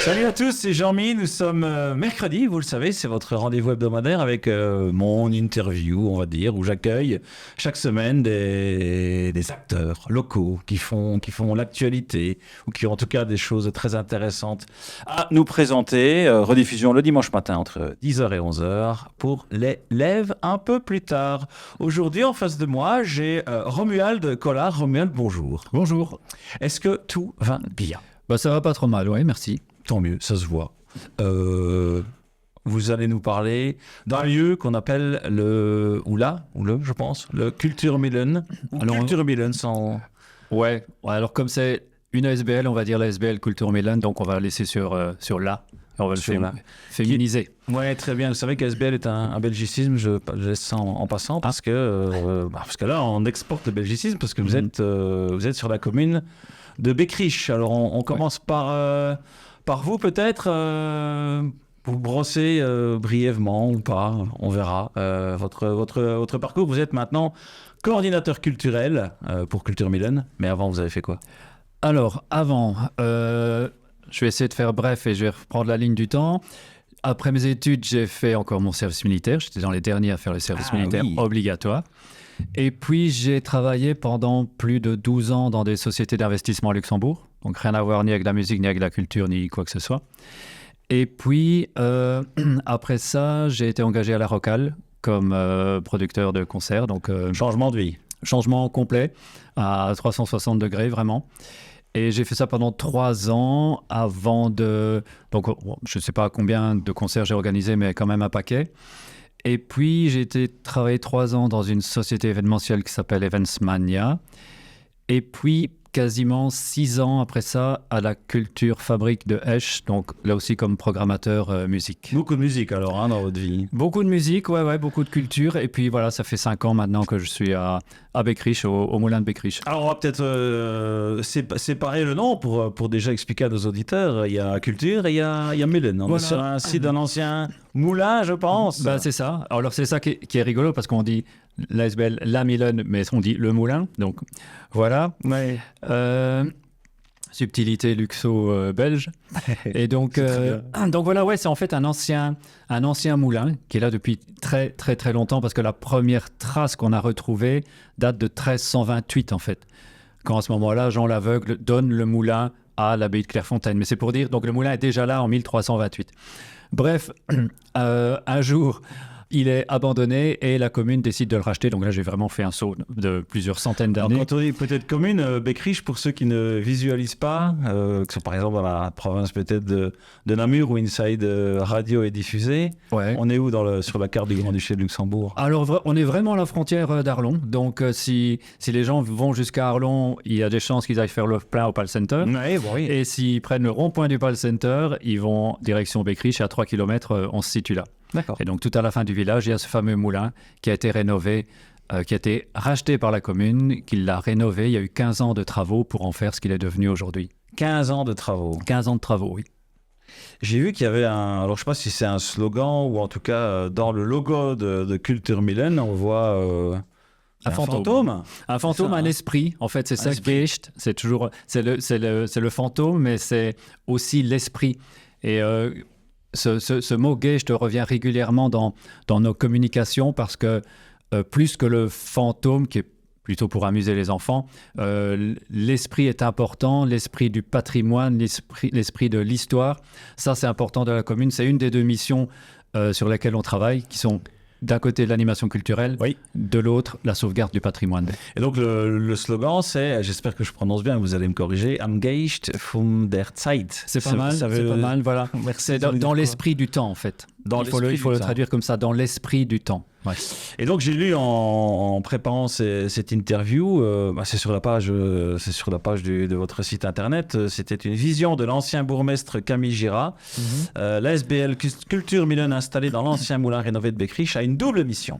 Salut à tous, c'est Jean-Mi, nous sommes mercredi, vous le savez, c'est votre rendez-vous hebdomadaire avec mon interview, on va dire, où j'accueille chaque semaine des acteurs locaux qui font l'actualité, ou qui ont en tout cas des choses très intéressantes à nous présenter. Rediffusion le dimanche matin entre 10h et 11h pour les lives un peu plus tard. Aujourd'hui, en face de moi, j'ai Romuald Collard. Romuald, bonjour. Bonjour. Est-ce que tout va bien ? Ça va pas trop mal, oui, merci. Tant mieux, ça se voit. Vous allez nous parler d'un lieu qu'on appelle le Kulturmillen. Kulturmillen sans... Ouais, alors comme c'est une ASBL, on va dire l'ASBL Kulturmillen, donc on va laisser sur la. On va le féminiser. Oui, très bien. Vous savez qu'ASBL est un belgicisme, je laisse ça en passant, parce que là, on exporte le belgicisme, parce que vous êtes sur la commune de Beckrich. Alors, on commence par vous, peut-être, vous brosser brièvement ou pas, on verra votre parcours. Vous êtes maintenant coordinateur culturel pour Kulturmillen, mais avant, vous avez fait quoi ? Alors, avant, je vais essayer de faire bref et je vais reprendre la ligne du temps. Après mes études, j'ai fait encore mon service militaire. J'étais dans les derniers à faire le service militaire obligatoire. Et puis, j'ai travaillé pendant plus de 12 ans dans des sociétés d'investissement à Luxembourg. Donc, rien à voir ni avec la musique, ni avec la culture, ni quoi que ce soit. Et puis, après ça, j'ai été engagé à la Rocale comme producteur de concerts. Donc, changement de vie. Changement complet, à 360 degrés, vraiment. Et j'ai fait ça pendant 3 ans avant de... Donc, je ne sais pas combien de concerts j'ai organisé, mais quand même un paquet. Et puis, j'ai travaillé 3 ans dans une société événementielle qui s'appelle Eventsmania. Et puis, quasiment 6 ans après ça, à la Culture Fabrique de Esch, donc là aussi comme programmateur musique. Beaucoup de musique alors dans votre vie. Beaucoup de musique, ouais, beaucoup de culture. Et puis voilà, ça fait 5 ans maintenant que je suis à Beckrich, au moulin de Beckrich. Alors on va peut-être séparer le nom pour déjà expliquer à nos auditeurs. Il y a culture et il y a Millen. On est sur un site d'un ancien moulin, je pense. C'est ça. Alors c'est ça qui est rigolo parce qu'on dit l'ASBL, la Millen, mais on dit le moulin. Donc voilà. Ouais. Subtilité luxo belge. Et donc voilà, ouais, c'est en fait un ancien moulin qui est là depuis très très très longtemps parce que la première trace qu'on a retrouvée date de 1328 en fait. Quand à ce moment-là, Jean l'Aveugle donne le moulin à l'abbaye de Clairefontaine. Mais c'est pour dire, donc le moulin est déjà là en 1328. Bref, un jour, il est abandonné et la commune décide de le racheter. Donc là, j'ai vraiment fait un saut de plusieurs centaines d'années. Alors, quand on dit peut-être commune, Beckrich, pour ceux qui ne visualisent pas, que sont par exemple dans la province peut-être de Namur où Inside Radio est diffusée, on est où sur la carte du Grand-Duché de Luxembourg ? Alors, on est vraiment à la frontière d'Arlon. Donc, si les gens vont jusqu'à Arlon, il y a des chances qu'ils aillent faire le plein au Pal Center. Oui. Et s'ils prennent le rond-point du Pal Center, ils vont direction Beckrich. À 3 km, on se situe là. D'accord. Et donc, tout à la fin du village, il y a ce fameux moulin qui a été rénové, qui a été racheté par la commune, qui l'a rénové. Il y a eu 15 ans de travaux pour en faire ce qu'il est devenu aujourd'hui. 15 ans de travaux. 15 ans de travaux, oui. J'ai vu qu'il y avait alors je ne sais pas si c'est un slogan ou en tout cas dans le logo de Kulturmillen, on voit... un fantôme. Un fantôme, un esprit. En fait, c'est ça, Geist. C'est le fantôme, mais c'est aussi l'esprit. Et... Ce mot « Geist » revient régulièrement dans nos communications parce que plus que le fantôme, qui est plutôt pour amuser les enfants, l'esprit est important, l'esprit du patrimoine, l'esprit de l'histoire. Ça, c'est important de la commune. C'est une des 2 missions sur lesquelles on travaille, qui sont d'un côté l'animation culturelle, de l'autre la sauvegarde du patrimoine. Et donc le slogan c'est, j'espère que je prononce bien, vous allez me corriger, Am Geist von der Zeit. C'est pas mal, voilà. C'est dans l'esprit du temps en fait. Il faut le traduire comme ça, dans l'esprit du temps. Ouais. Et donc j'ai lu en préparant cette interview, c'est sur la page de votre site internet, c'était une vision de l'ancien bourgmestre Camille Gira. L'ASBL Kulturmillen installée dans l'ancien moulin rénové de Beckrich a une double mission.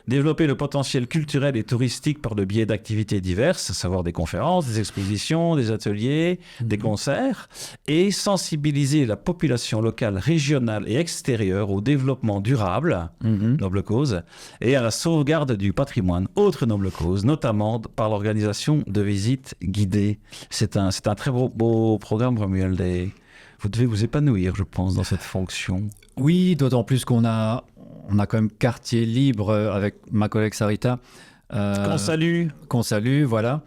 développer le potentiel culturel et touristique par le biais d'activités diverses, à savoir des conférences, des expositions, des ateliers, des concerts, et sensibiliser la population locale, régionale et extérieure au développement durable, noble cause, et à la sauvegarde du patrimoine, autre noble cause, notamment par l'organisation de visites guidées. C'est un très beau programme, Romuald. Vous devez vous épanouir, je pense, dans cette fonction. Oui, d'autant plus qu'on a quand même quartier libre avec ma collègue Sarita. Qu'on salue. Qu'on salue, voilà.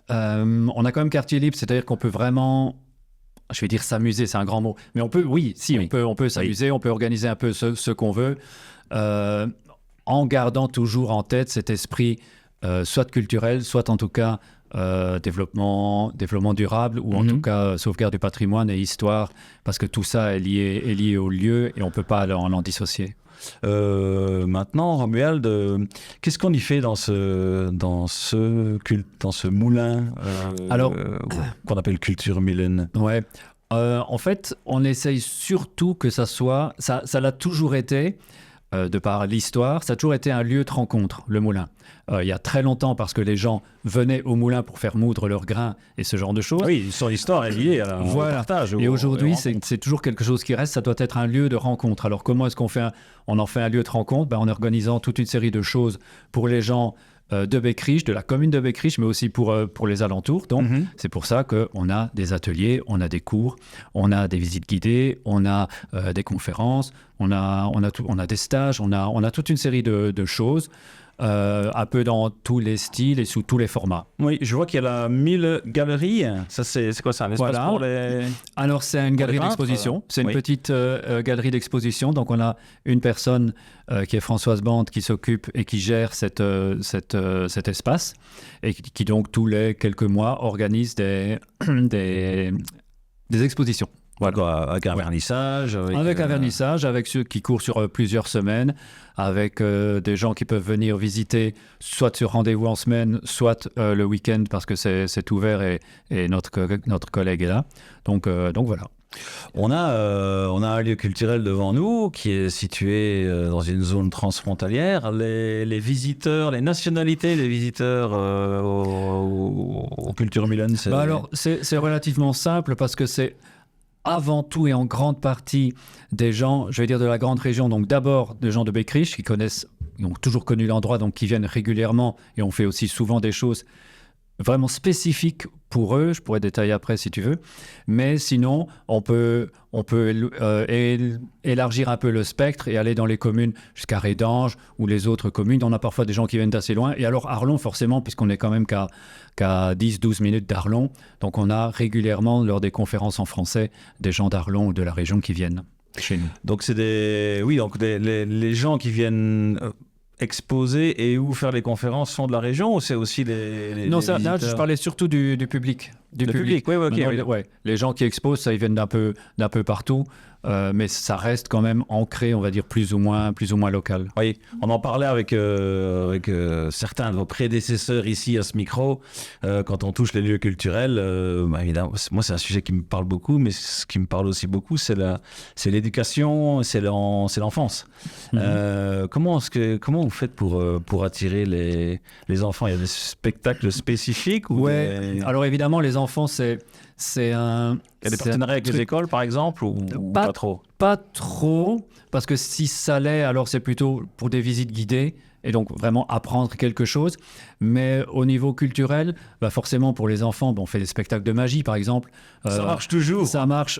On a quand même quartier libre, c'est-à-dire qu'on peut vraiment, je vais dire s'amuser, c'est un grand mot, mais on peut, on peut s'amuser, on peut organiser un peu ce qu'on veut, en gardant toujours en tête cet esprit soit culturel, soit en tout cas développement durable, ou en tout cas sauvegarde du patrimoine et histoire, parce que tout ça est lié au lieu et on ne peut pas en dissocier. Maintenant, Romuald, qu'est-ce qu'on y fait dans ce moulin qu'on appelle Culture Millen? Ouais. En fait, on essaye surtout que ça l'a toujours été, de par l'histoire, ça a toujours été un lieu de rencontre, le moulin. Il y a très longtemps, parce que les gens venaient au moulin pour faire moudre leurs grains et ce genre de choses. Oui, son histoire est liée au partage. Et aujourd'hui, c'est toujours quelque chose qui reste, ça doit être un lieu de rencontre. Alors comment est-ce qu'on en fait un lieu de rencontre? En organisant toute une série de choses pour les gens de Beckerich, de la commune de Beckerich, mais aussi pour les alentours. Donc, c'est pour ça qu'on a des ateliers, on a des cours, on a des visites guidées, on a des conférences, on a des stages, on a toute une série de choses, un peu dans tous les styles et sous tous les formats. Oui, je vois qu'il y a la 1000 galeries. Ça, c'est quoi ça? Un espace pour les... Alors, c'est une galerie d'exposition. C'est une petite galerie d'exposition. Donc, on a une personne qui est Françoise Bande qui s'occupe et qui gère cet espace et qui donc, tous les quelques mois, organise des expositions. Voilà. Avec un vernissage. Avec un vernissage, avec ceux qui courent sur plusieurs semaines, avec des gens qui peuvent venir visiter, soit sur rendez-vous en semaine, soit le week-end, parce que c'est ouvert et notre collègue est là. Donc voilà. On a un lieu culturel devant nous qui est situé dans une zone transfrontalière. Les visiteurs, les nationalités des visiteurs au Culture Millen, alors, c'est relativement simple parce que c'est avant tout et en grande partie des gens, je vais dire de la grande région, donc d'abord des gens de Beckerich qui ont toujours connu l'endroit, donc qui viennent régulièrement, et on fait aussi souvent des choses vraiment spécifiques pour eux. Je pourrais détailler après si tu veux, mais sinon on peut élargir un peu le spectre et aller dans les communes jusqu'à Rédange ou les autres communes. On a parfois des gens qui viennent d'assez loin, et alors Arlon forcément, puisqu'on est quand même qu'à 10-12 minutes d'Arlon, donc on a régulièrement lors des conférences en français des gens d'Arlon ou de la région qui viennent chez nous. Donc c'est les gens qui viennent exposer et où faire les conférences sont de la région, ou c'est aussi Non, là, je parlais surtout du public. Du public, oui, ok. Ouais. Les gens qui exposent, ça, ils viennent d'un peu partout, mais ça reste quand même ancré, on va dire, plus ou moins local. Oui, on en parlait avec certains de vos prédécesseurs ici à ce micro, quand on touche les lieux culturels, évidemment, moi c'est un sujet qui me parle beaucoup, mais ce qui me parle aussi beaucoup, c'est l'éducation, c'est l'enfance. Comment vous faites pour attirer les enfants? Il y a des spectacles spécifiques alors évidemment, les enfants, c'est un... Il y a des partenariats avec les écoles, par exemple, ou pas trop? Pas trop, parce que si ça l'est, alors c'est plutôt pour des visites guidées, et donc vraiment apprendre quelque chose. Mais au niveau culturel, forcément pour les enfants, on fait des spectacles de magie, par exemple. Ça marche toujours. Ça marche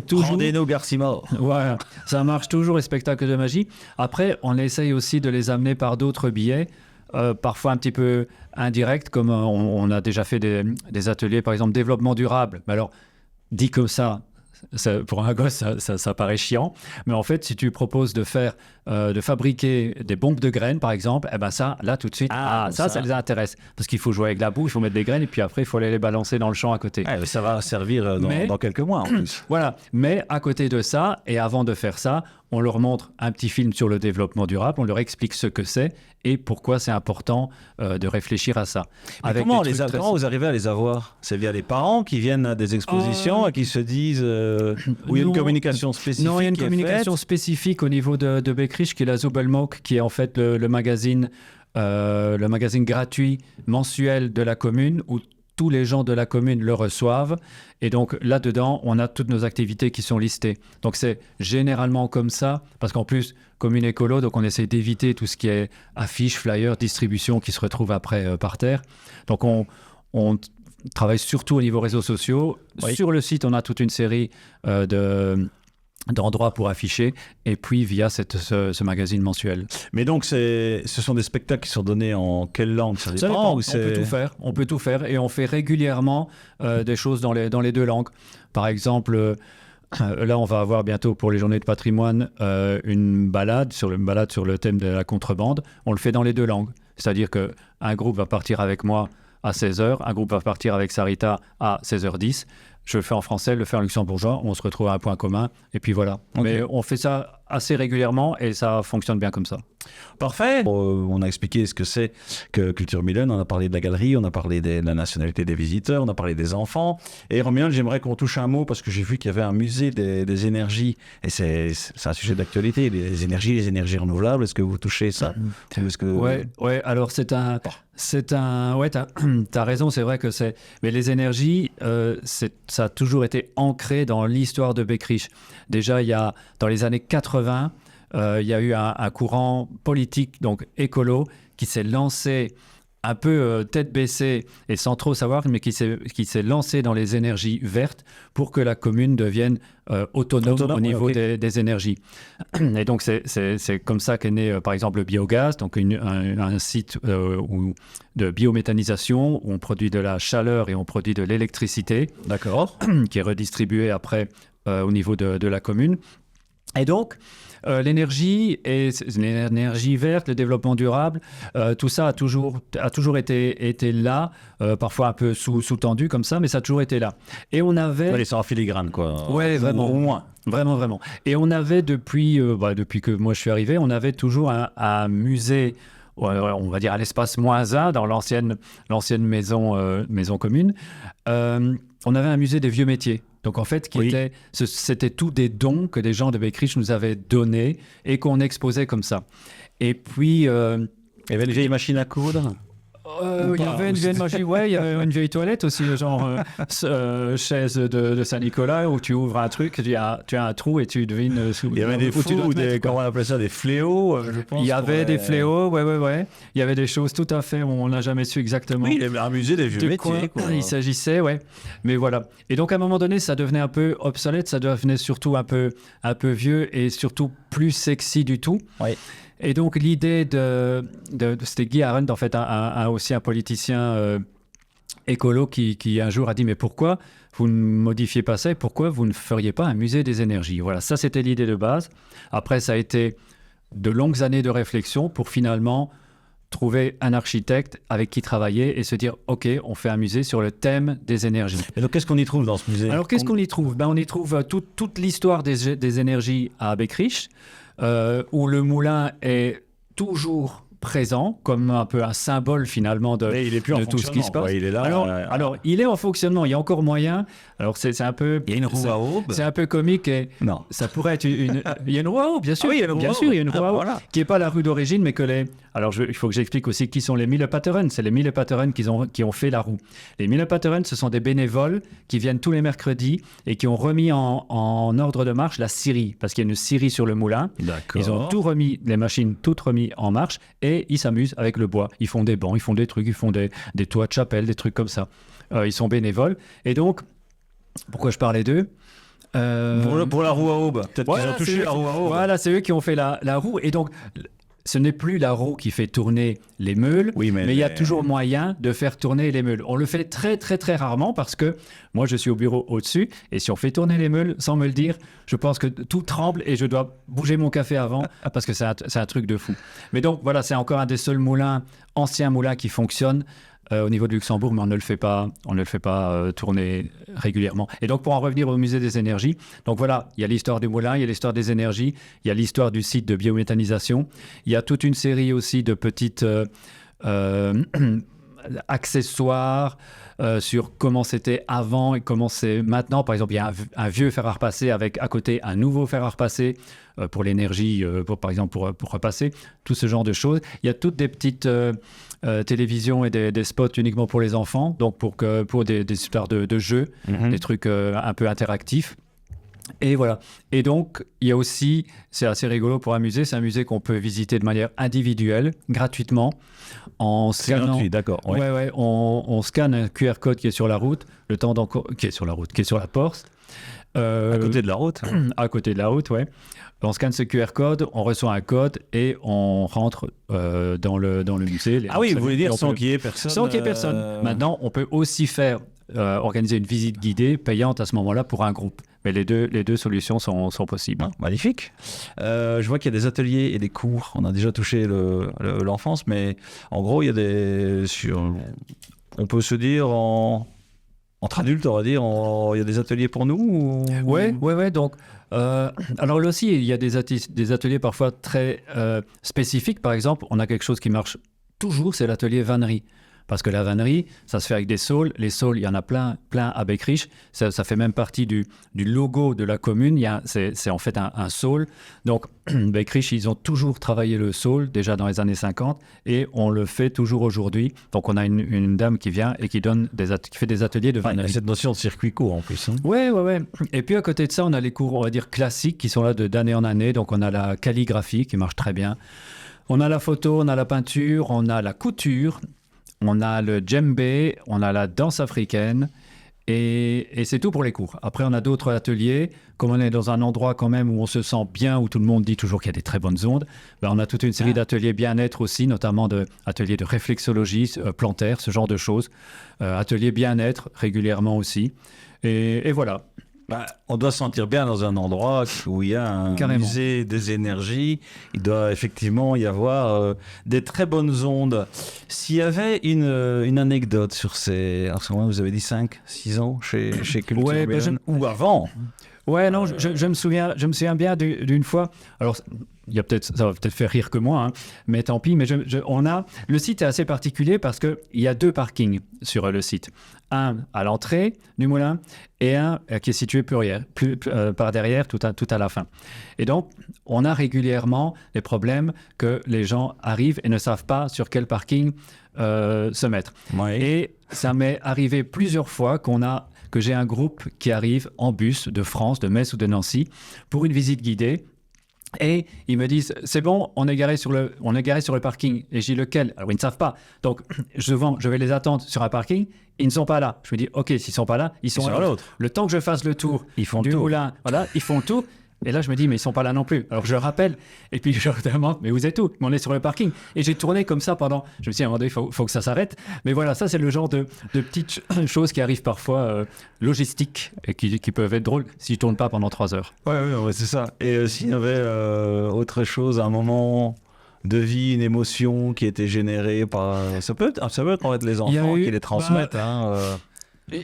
toujours. Rendez-nous Garcimore. Voilà, ça marche toujours, les spectacles de magie. Après, on essaye aussi de les amener par d'autres biais, parfois un petit peu indirect, comme on a déjà fait des ateliers, par exemple, développement durable. Mais alors, dit comme ça, pour un gosse, ça paraît chiant. Mais en fait, si tu proposes de fabriquer des bombes de graines, par exemple, ça, là, tout de suite, ça les intéresse. Parce qu'il faut jouer avec la boue, il faut mettre des graines, et puis après, il faut aller les balancer dans le champ à côté. Ça va servir dans quelques mois, en plus. Voilà. Mais à côté de ça, et avant de faire ça, on leur montre un petit film sur le développement durable, on leur explique ce que c'est et pourquoi c'est important de réfléchir à ça. Comment vous arrivez à les avoir? C'est via les parents qui viennent à des expositions et qui se disent où il y a une communication spécifique? Non, il y a une communication spécifique au niveau de Beckrich, qui est la Zobelmok, qui est en fait le magazine gratuit mensuel de la commune, où tous les gens de la commune le reçoivent. Et donc, là-dedans, on a toutes nos activités qui sont listées. Donc, c'est généralement comme ça, parce qu'en plus, commune écolo, donc on essaie d'éviter tout ce qui est affiches, flyers, distribution qui se retrouvent après par terre. Donc, on travaille surtout au niveau réseaux sociaux. Oui. Sur le site, on a toute une série d'endroits pour afficher, et puis via ce magazine mensuel. Mais donc, ce sont des spectacles qui sont donnés en quelle langue? Ça dépend, ou on peut tout faire, et on fait régulièrement des choses dans les deux langues. Par exemple, là, on va avoir bientôt pour les journées de patrimoine une balade sur le thème de la contrebande. On le fait dans les deux langues, c'est-à-dire qu'un groupe va partir avec moi à 16h, un groupe va partir avec Sarita à 16h10. Je le fais en français, le fais en luxembourgeois, on se retrouve à un point commun, et puis voilà. Okay. Mais on fait ça assez régulièrement et ça fonctionne bien comme ça. Parfait. On a expliqué ce que c'est que Culture Milen, on a parlé de la galerie, on a parlé de la nationalité des visiteurs, on a parlé des enfants. Et Romuald, j'aimerais qu'on touche un mot parce que j'ai vu qu'il y avait un musée des énergies, et c'est un sujet d'actualité, les énergies renouvelables. Est-ce que vous touchez ça? Ouais, alors t'as raison, c'est vrai que c'est... Mais les énergies, ça a toujours été ancré dans l'histoire de Beckrich. Déjà, dans les années 80, il y a eu un courant politique, donc écolo, qui s'est lancé un peu tête baissée et sans trop savoir, mais qui s'est lancé dans les énergies vertes pour que la commune devienne autonome au niveau des énergies. Et donc, c'est comme ça qu'est né, par exemple, le biogaz, donc un site de biométhanisation où on produit de la chaleur et on produit de l'électricité. D'accord. Qui est redistribuée après au niveau de la commune. Et donc, l'énergie verte, le développement durable, tout ça a toujours été là, parfois un peu sous-tendu comme ça, mais ça a toujours été là. Et on avait... Ouais, ils sont en filigrane, quoi. Ouais, vraiment. Au moins. Vraiment. Et on avait, depuis que moi je suis arrivé, on avait toujours un musée, on va dire à l'espace -1, dans l'ancienne maison commune. On avait un musée des vieux métiers. Donc en fait, c'était tous des dons que des gens de Beckrich nous avaient donnés et qu'on exposait comme ça. Et puis... il y avait une vieille machine à coudre. Il y avait une vieille machine, il y avait une vieille toilette aussi, genre chaise de Saint-Nicolas où tu ouvres un truc, tu as un trou et tu devines... Il y avait des fous, comment on appelait ça, des fléaux, je pense. Il y avait des fléaux, ouais. Il y avait des choses tout à fait, on n'a jamais su exactement. Oui, il y avait un musée des vieux métiers. Il s'agissait, ouais. Mais voilà. Et donc à un moment donné, ça devenait un peu obsolète, ça devenait surtout un peu vieux et surtout plus sexy du tout. Oui. Et donc, l'idée c'était Guy Arendt, en fait, aussi un politicien écolo qui un jour a dit « Mais pourquoi vous ne modifiez pas ça et pourquoi vous ne feriez pas un musée des énergies ?» Voilà, ça, c'était l'idée de base. Après, ça a été de longues années de réflexion pour finalement trouver un architecte avec qui travailler et se dire « Ok, on fait un musée sur le thème des énergies. » Et donc, qu'est-ce qu'on y trouve dans ce musée? Alors, qu'est-ce qu'on y trouve? On y trouve toute l'histoire des énergies à Beckrich, où le moulin est toujours présent, comme un peu un symbole finalement de tout ce qui se passe. Ouais, il est là. Alors, il est en fonctionnement, il y a encore moyen. Alors, c'est un peu... Il y a une roue à aube. C'est un peu comique. Et non. Ça pourrait être une... Il y a une roue à aube, bien sûr. Ah oui, il y a une roue à aube. Il y a une roue à aube, qui n'est pas la rue d'origine, mais que les... Alors, il faut que j'explique aussi qui sont les Millepatteren. C'est les Millepatteren qui ont fait la roue. Les Millepatteren, ce sont des bénévoles qui viennent tous les mercredis et qui ont remis en ordre de marche la scierie, parce qu'il y a une scierie sur le moulin. D'accord. Ils ont tout remis, les machines toutes remises en marche, et ils s'amusent avec le bois. Ils font des bancs, ils font des trucs, ils font des toits de chapelle, des trucs comme ça. Ils sont bénévoles. Et donc, pourquoi je parlais d'eux? Pour la roue à aube. Peut-être qu'ils ont touché la roue à aube. Voilà, c'est eux qui ont fait la roue. Et donc, ce n'est plus la roue qui fait tourner les meules, mais il y a toujours moyen de faire tourner les meules. On le fait très, très, très rarement parce que moi, je suis au bureau au-dessus et si on fait tourner les meules sans me le dire, je pense que tout tremble et je dois bouger mon café avant parce que c'est un truc de fou. Mais donc, voilà, c'est encore un des seuls anciens moulins qui fonctionnent au niveau de Luxembourg, mais on ne le fait pas tourner régulièrement. Et donc, pour en revenir au musée des énergies, donc voilà, il y a l'histoire du moulin, il y a l'histoire des énergies, il y a l'histoire du site de biométhanisation, il y a toute une série aussi de petites accessoires sur comment c'était avant et comment c'est maintenant. Par exemple, il y a un vieux fer à repasser avec à côté un nouveau fer à repasser pour l'énergie, par exemple pour repasser, tout ce genre de choses. Il y a toutes des petites télévisions et des spots uniquement pour les enfants, donc pour des histoires de jeux, des trucs un peu interactifs. Et voilà. Et donc, il y a aussi, c'est assez rigolo pour un musée, c'est un musée qu'on peut visiter de manière individuelle, gratuitement, en scannant. C'est gratuit, d'accord. Ouais. Ouais, on scanne un QR code qui est sur la route, qui est sur la porte. À côté de la route. À côté de la route, ouais. On scanne ce QR code, on reçoit un code et on rentre dans le musée. Ah oui, vous voulez dire sans qu'il y ait personne. Sans qu'il y ait personne. Maintenant, on peut aussi organiser une visite guidée payante à ce moment-là pour un groupe. Mais les deux solutions sont possibles. Ah, magnifique. Je vois qu'il y a des ateliers et des cours. On a déjà touché l'enfance, mais en gros, il y a on peut se dire entre adultes, on va dire, il y a des ateliers pour nous Ouais. Donc, alors là aussi, il y a des ateliers parfois très spécifiques. Par exemple, on a quelque chose qui marche toujours, c'est l'atelier vannerie. Parce que la vannerie, ça se fait avec des saules. Les saules, il y en a plein à Beckrich. Ça fait même partie du logo de la commune. C'est en fait un saule. Donc, Beckrich, ils ont toujours travaillé le saule, déjà dans les années 50, et on le fait toujours aujourd'hui. Donc, on a une dame qui vient et qui fait des ateliers de vannerie. Il y a cette notion de circuit court en plus. Hein. Ouais. Et puis, à côté de ça, on a les cours, on va dire, classiques qui sont là d'année en année. Donc, on a la calligraphie qui marche très bien. On a la photo, on a la peinture, on a la couture. On a le djembé, on a la danse africaine et c'est tout pour les cours. Après, on a d'autres ateliers. Comme on est dans un endroit quand même où on se sent bien, où tout le monde dit toujours qu'il y a des très bonnes ondes, on a toute une série d'ateliers bien-être aussi, notamment ateliers de réflexologie plantaire, ce genre de choses. Ateliers bien-être régulièrement aussi. Et voilà. On doit se sentir bien dans un endroit où il y a un musée des énergies. Il doit effectivement y avoir des très bonnes ondes. S'il y avait une anecdote sur en ce moment, vous avez dit 5-6 ans chez Culture Melon, ou avant. Ouais, non, je me souviens bien d'une fois. Alors, ça va peut-être faire rire que moi, hein, mais tant pis. Mais le site est assez particulier parce qu'il y a 2 parkings sur le site. Un à l'entrée du moulin et un qui est situé par derrière, tout à la fin. Et donc, on a régulièrement des problèmes que les gens arrivent et ne savent pas sur quel parking se mettre. Ouais. Et ça m'est arrivé plusieurs fois que j'ai un groupe qui arrive en bus de France, de Metz ou de Nancy pour une visite guidée. Et ils me disent, c'est bon, on est garé sur le parking. Et j'ai dit, lequel? Alors, ils ne savent pas. Donc, je vais les attendre sur un parking. Ils ne sont pas là. Je me dis, OK, s'ils ne sont pas là, ils sont à l'autre. Le temps que je fasse le tour du moulin, voilà, ils font le tour. Et là, je me dis, mais ils ne sont pas là non plus. Alors, je rappelle, et puis je leur demande, mais vous êtes où? Mais on est sur le parking. Et j'ai tourné comme ça pendant... Je me suis dit, à un moment donné, il faut que ça s'arrête. Mais voilà, ça, c'est le genre de petites choses qui arrivent parfois logistiques et qui peuvent être drôles si je ne tourne pas pendant 3 heures. Ouais, c'est ça. Et s'il y avait autre chose, un moment de vie, une émotion qui était générée par... Ça peut être en fait les enfants qui les transmettent.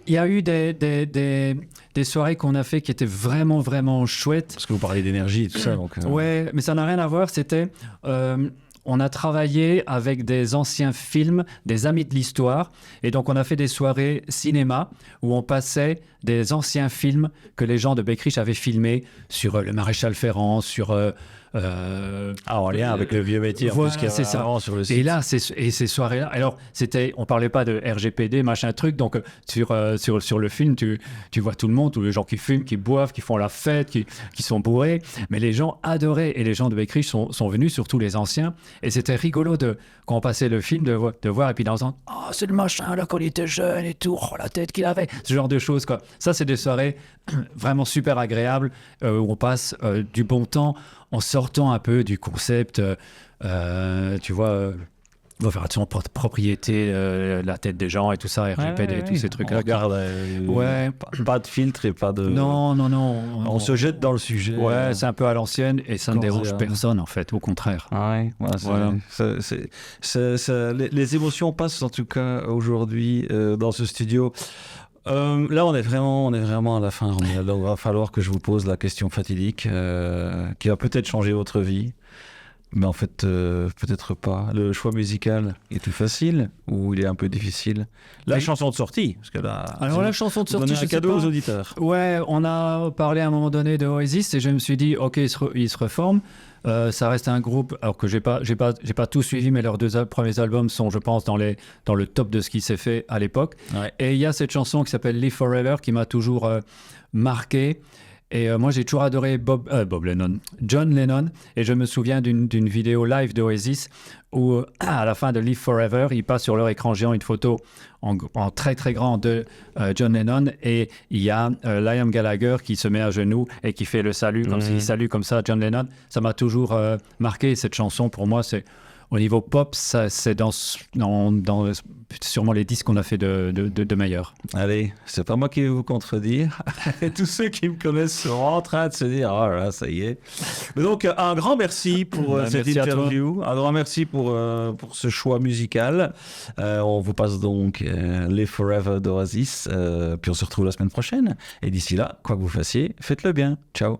Il y a eu des soirées qu'on a fait qui étaient vraiment, vraiment chouettes. Parce que vous parlez d'énergie et tout ça. Donc, Ouais, mais ça n'a rien à voir. C'était... on a travaillé avec des anciens films, des amis de l'histoire. Et donc, on a fait des soirées cinéma où on passait des anciens films que les gens de Beckrich avaient filmés sur le maréchal Ferrand, sur... en lien avec le vieux métier, voilà, en plus, c'est ça. Sur le site. Et là, ces soirées-là, alors on parlait pas de RGPD, machin truc, donc sur le film, tu vois tout le monde, tous les gens qui fument, qui boivent, qui font la fête, qui sont bourrés, mais les gens adoraient, et les gens de Beckrich sont venus, surtout les anciens, et c'était rigolo quand on passait le film de voir, et puis dans un c'est le machin là quand il était jeune et tout, la tête qu'il avait, ce genre de choses quoi. Ça, c'est des soirées vraiment super agréables où on passe du bon temps en sortant un peu du concept, tu vois, Il faut faire attention aux propriétés, la tête des gens et tout ça, RGPD et tous ces trucs-là. Regarde, pas de filtre et pas de... Non. On se jette dans le sujet. Ouais, c'est un peu à l'ancienne et ça ne dérange personne, en fait, au contraire. Ouais, voilà. Les émotions passent, en tout cas, aujourd'hui, dans ce studio. Là, on est vraiment à la fin. Il va falloir que je vous pose la question fatidique qui va peut-être changer votre vie. Mais en fait, peut-être pas. Le choix musical est tout facile ou il est un peu difficile? La chanson de sortie, parce que là, alors la chanson de sortie, donner un cadeau aux auditeurs. Ouais, on a parlé à un moment donné de Oasis et je me suis dit, ok, ils se reforment. Ça reste un groupe, alors que j'ai pas tout suivi, mais leurs 2 premiers albums sont, je pense, dans le top de ce qui s'est fait à l'époque. Ouais. Et il y a cette chanson qui s'appelle Live Forever qui m'a toujours marqué. Et moi, j'ai toujours adoré John Lennon. Et je me souviens d'une vidéo live d'Oasis où, à la fin de Live Forever, il passe sur leur écran géant une photo en très très grand de John Lennon. Et il y a Liam Gallagher qui se met à genoux et qui fait le salut, comme s'il salue comme ça John Lennon. Ça m'a toujours marqué. Cette chanson, pour moi, c'est... Au niveau pop, c'est dans sûrement les disques qu'on a fait de meilleurs. Allez, c'est pas moi qui vais vous contredire. Tous ceux qui me connaissent seront en train de se dire « Ah là, ça y est ». Mais donc, un grand merci pour cette interview. Un grand merci pour ce choix musical. On vous passe donc Live Forever d'Oasis. Puis on se retrouve la semaine prochaine. Et d'ici là, quoi que vous fassiez, faites-le bien. Ciao.